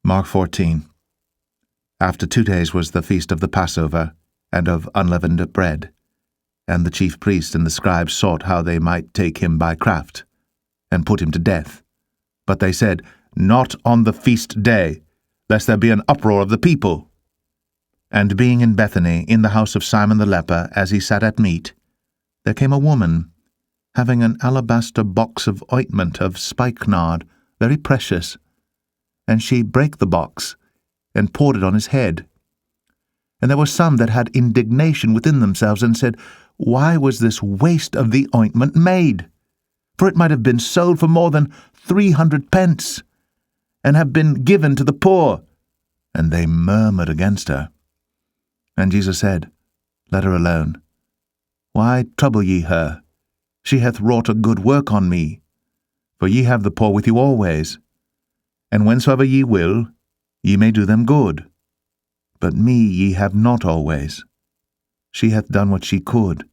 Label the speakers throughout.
Speaker 1: Mark 14. After 2 days was the feast of the Passover, and of unleavened bread. And the chief priests and the scribes sought how they might take him by craft, and put him to death. But they said, Not on the feast day, lest there be an uproar of the people. And being in Bethany, in the house of Simon the leper, as he sat at meat, there came a woman, having an alabaster box of ointment of spikenard, very precious. And she brake the box, and poured it on his head. And there were some that had indignation within themselves, and said, Why was this waste of the ointment made? For it might have been sold for more than 300 pence, and have been given to the poor. And they murmured against her. And Jesus said, Let her alone. Why trouble ye her? She hath wrought a good work on me. For ye have the poor with you always, and whensoever ye will, ye may do them good. But me ye have not always. She hath done what she could.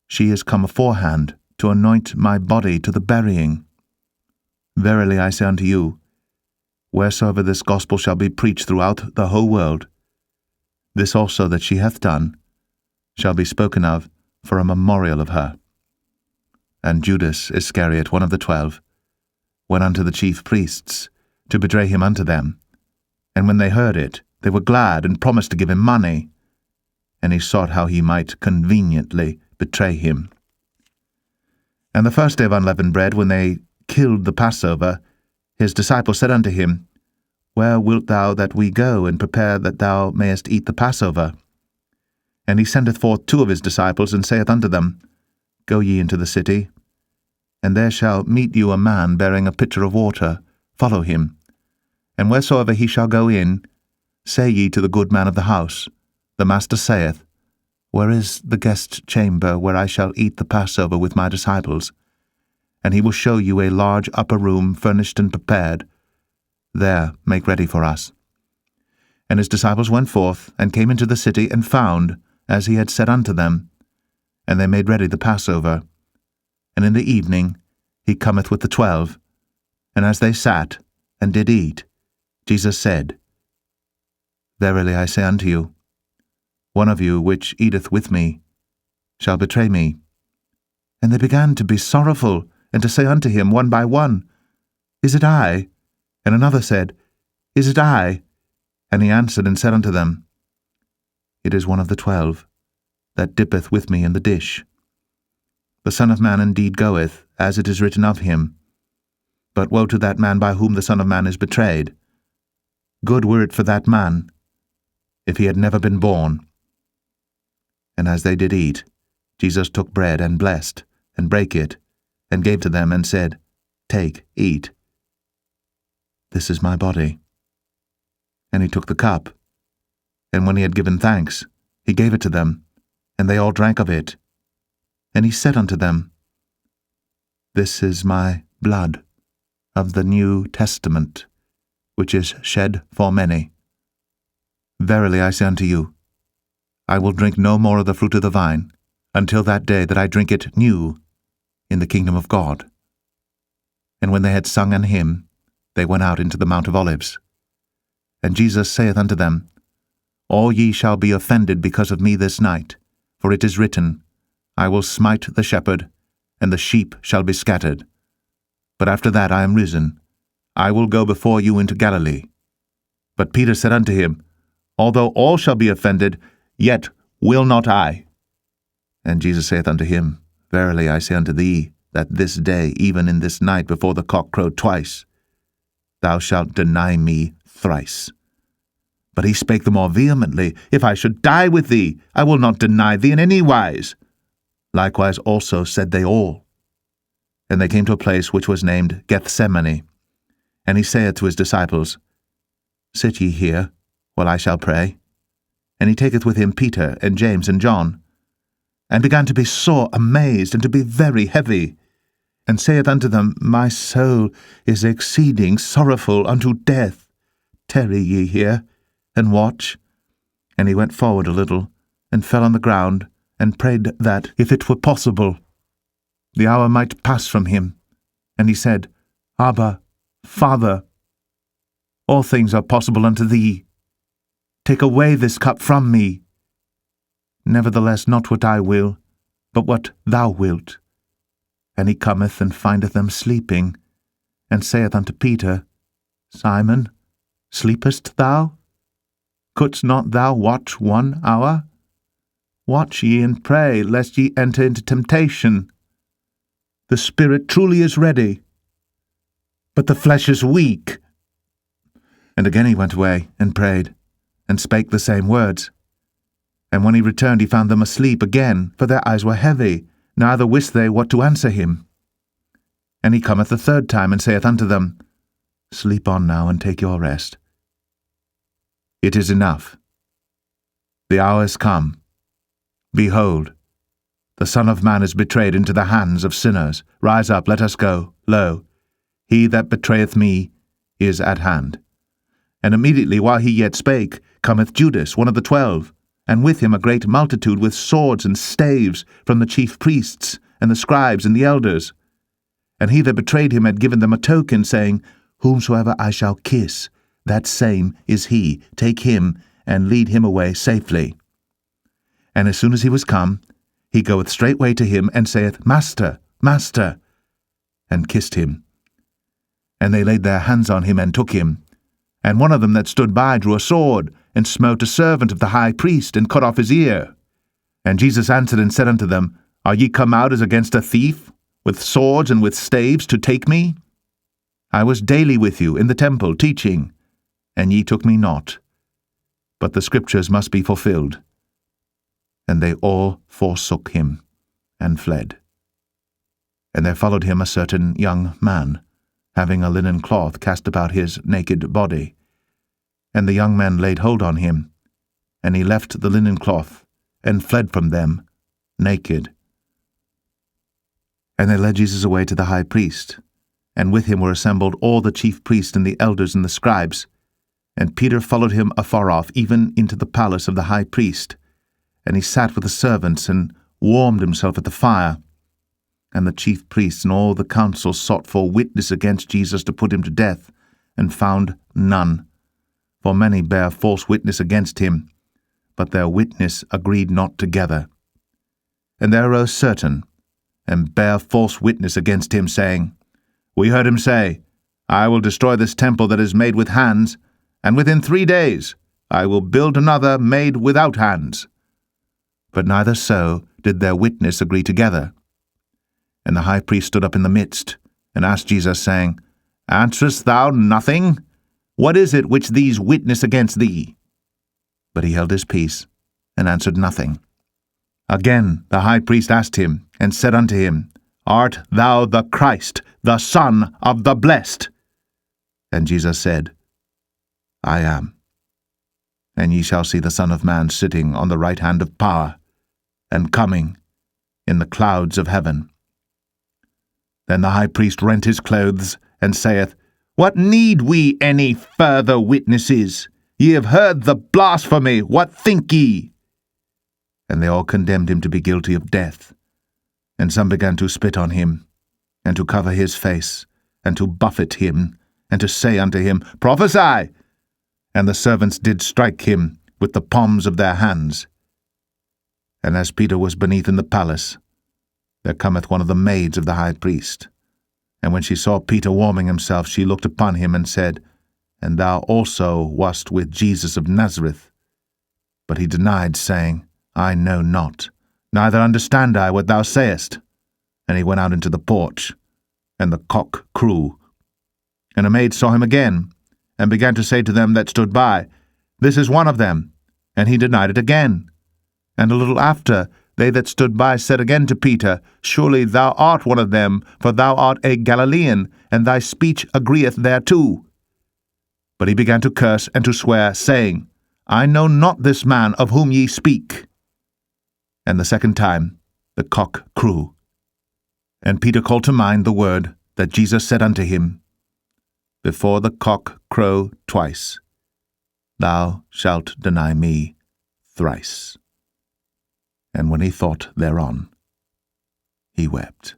Speaker 1: She is come aforehand to anoint my body to the burying. Verily I say unto you, wheresoever this gospel shall be preached throughout the whole world, this also that she hath done shall be spoken of for a memorial of her. And Judas Iscariot, one of the 12, went unto the chief priests, to betray him unto them. And when they heard it, they were glad, and promised to give him money. And he sought how he might conveniently betray him. And the first day of unleavened bread, when they killed the Passover, his disciples said unto him, Where wilt thou that we go, and prepare that thou mayest eat the Passover? And he sendeth forth 2 of his disciples, and saith unto them, Go ye into the city, and there shall meet you a man bearing a pitcher of water. Follow him. And wheresoever he shall go in, say ye to the good man of the house, The Master saith, Where is the guest chamber where I shall eat the Passover with my disciples? And he will show you a large upper room furnished and prepared. There make ready for us. And his disciples went forth, and came into the city, and found, as he had said unto them. And they made ready the Passover. And in the evening he cometh with the 12. And as they sat, and did eat, Jesus said, Verily I say unto you, one of you which eateth with me shall betray me. And they began to be sorrowful, and to say unto him one by one, Is it I? And another said, Is it I? And he answered and said unto them, It is one of the 12, that dippeth with me in the dish. The Son of Man indeed goeth, as it is written of him. But woe to that man by whom the Son of Man is betrayed. Good were it for that man, if he had never been born. And as they did eat, Jesus took bread, and blessed, and brake it, and gave to them, and said, Take, eat. This is my body. And he took the cup, and when he had given thanks, he gave it to them, and they all drank of it. And he said unto them, This is my blood of the New Testament, which is shed for many. Verily I say unto you, I will drink no more of the fruit of the vine, until that day that I drink it new in the kingdom of God. And when they had sung an hymn, they went out into the Mount of Olives. And Jesus saith unto them, All ye shall be offended because of me this night, for it is written, I will smite the shepherd, and the sheep shall be scattered. But after that I am risen, I will go before you into Galilee. But Peter said unto him, Although all shall be offended, yet will not I. And Jesus saith unto him, Verily I say unto thee, that this day, even in this night, before the cock crow twice, thou shalt deny me thrice. But he spake the more vehemently, If I should die with thee, I will not deny thee in any wise. Likewise also said they all. And they came to a place which was named Gethsemane. And he saith to his disciples, Sit ye here, while I shall pray. And he taketh with him Peter, and James, and John, and began to be sore amazed, and to be very heavy, and saith unto them, My soul is exceeding sorrowful unto death. Tarry ye here, and watch. And he went forward a little, and fell on the ground, and prayed that, if it were possible, the hour might pass from him. And he said, Abba, Father, All things are possible unto thee. Take away this cup from me. Nevertheless, not what I will, but what thou wilt. And he cometh and findeth them sleeping, and saith unto Peter, Simon, sleepest thou? Couldst not thou watch 1 hour? Watch ye and pray, lest ye enter into temptation. The spirit truly is ready, but the flesh is weak. And again he went away, and prayed, and spake the same words. And when he returned, he found them asleep again, for their eyes were heavy, neither wist they what to answer him. And he cometh the 3rd time, and saith unto them, Sleep on now, and take your rest. It is enough. The hour is come. Behold, the Son of Man is betrayed into the hands of sinners. Rise up, let us go. Lo, he that betrayeth me is at hand. And immediately while he yet spake, cometh Judas, one of the 12, and with him a great multitude with swords and staves from the chief priests, and the scribes, and the elders. And he that betrayed him had given them a token, saying, Whomsoever I shall kiss, that same is he. Take him, and lead him away safely. And as soon as he was come, he goeth straightway to him, and saith, Master, Master, and kissed him. And they laid their hands on him, and took him. And one of them that stood by drew a sword, and smote a servant of the high priest, and cut off his ear. And Jesus answered and said unto them, Are ye come out as against a thief, with swords and with staves, to take me? I was daily with you in the temple, teaching, and ye took me not. But the scriptures must be fulfilled. And they all forsook him, and fled. And there followed him a certain young man, having a linen cloth cast about his naked body. And the young men laid hold on him, and he left the linen cloth, and fled from them, naked. And they led Jesus away to the high priest, and with him were assembled all the chief priests and the elders and the scribes. And Peter followed him afar off, even into the palace of the high priest. And he sat with the servants, and warmed himself at the fire. And the chief priests and all the council sought for witness against Jesus to put him to death, and found none. For many bare false witness against him, but their witness agreed not together. And there arose certain, and bare false witness against him, saying, We heard him say, I will destroy this temple that is made with hands, and within 3 days I will build another made without hands. But neither so did their witness agree together. And the high priest stood up in the midst, and asked Jesus, saying, Answerest thou nothing? What is it which these witness against thee? But he held his peace, and answered nothing. Again the high priest asked him, and said unto him, Art thou the Christ, the Son of the Blessed? And Jesus said, I am. And ye shall see the Son of Man sitting on the right hand of power, and coming in the clouds of heaven. Then the high priest rent his clothes, and saith, What need we any further witnesses? Ye have heard the blasphemy. What think ye? And they all condemned him to be guilty of death. And some began to spit on him, and to cover his face, and to buffet him, and to say unto him, Prophesy! And the servants did strike him with the palms of their hands. And as Peter was beneath in the palace, there cometh one of the maids of the high priest. And when she saw Peter warming himself, she looked upon him, and said, And thou also wast with Jesus of Nazareth. But he denied, saying, I know not, neither understand I what thou sayest. And he went out into the porch, and the cock crew. And a maid saw him again, and began to say to them that stood by, This is one of them. And he denied it again. And a little after, they that stood by said again to Peter, Surely thou art one of them, for thou art a Galilean, and thy speech agreeth thereto. But he began to curse and to swear, saying, I know not this man of whom ye speak. And the second time the cock crew. And Peter called to mind the word that Jesus said unto him, Before the cock crow twice, thou shalt deny me thrice. And when he thought thereon, he wept.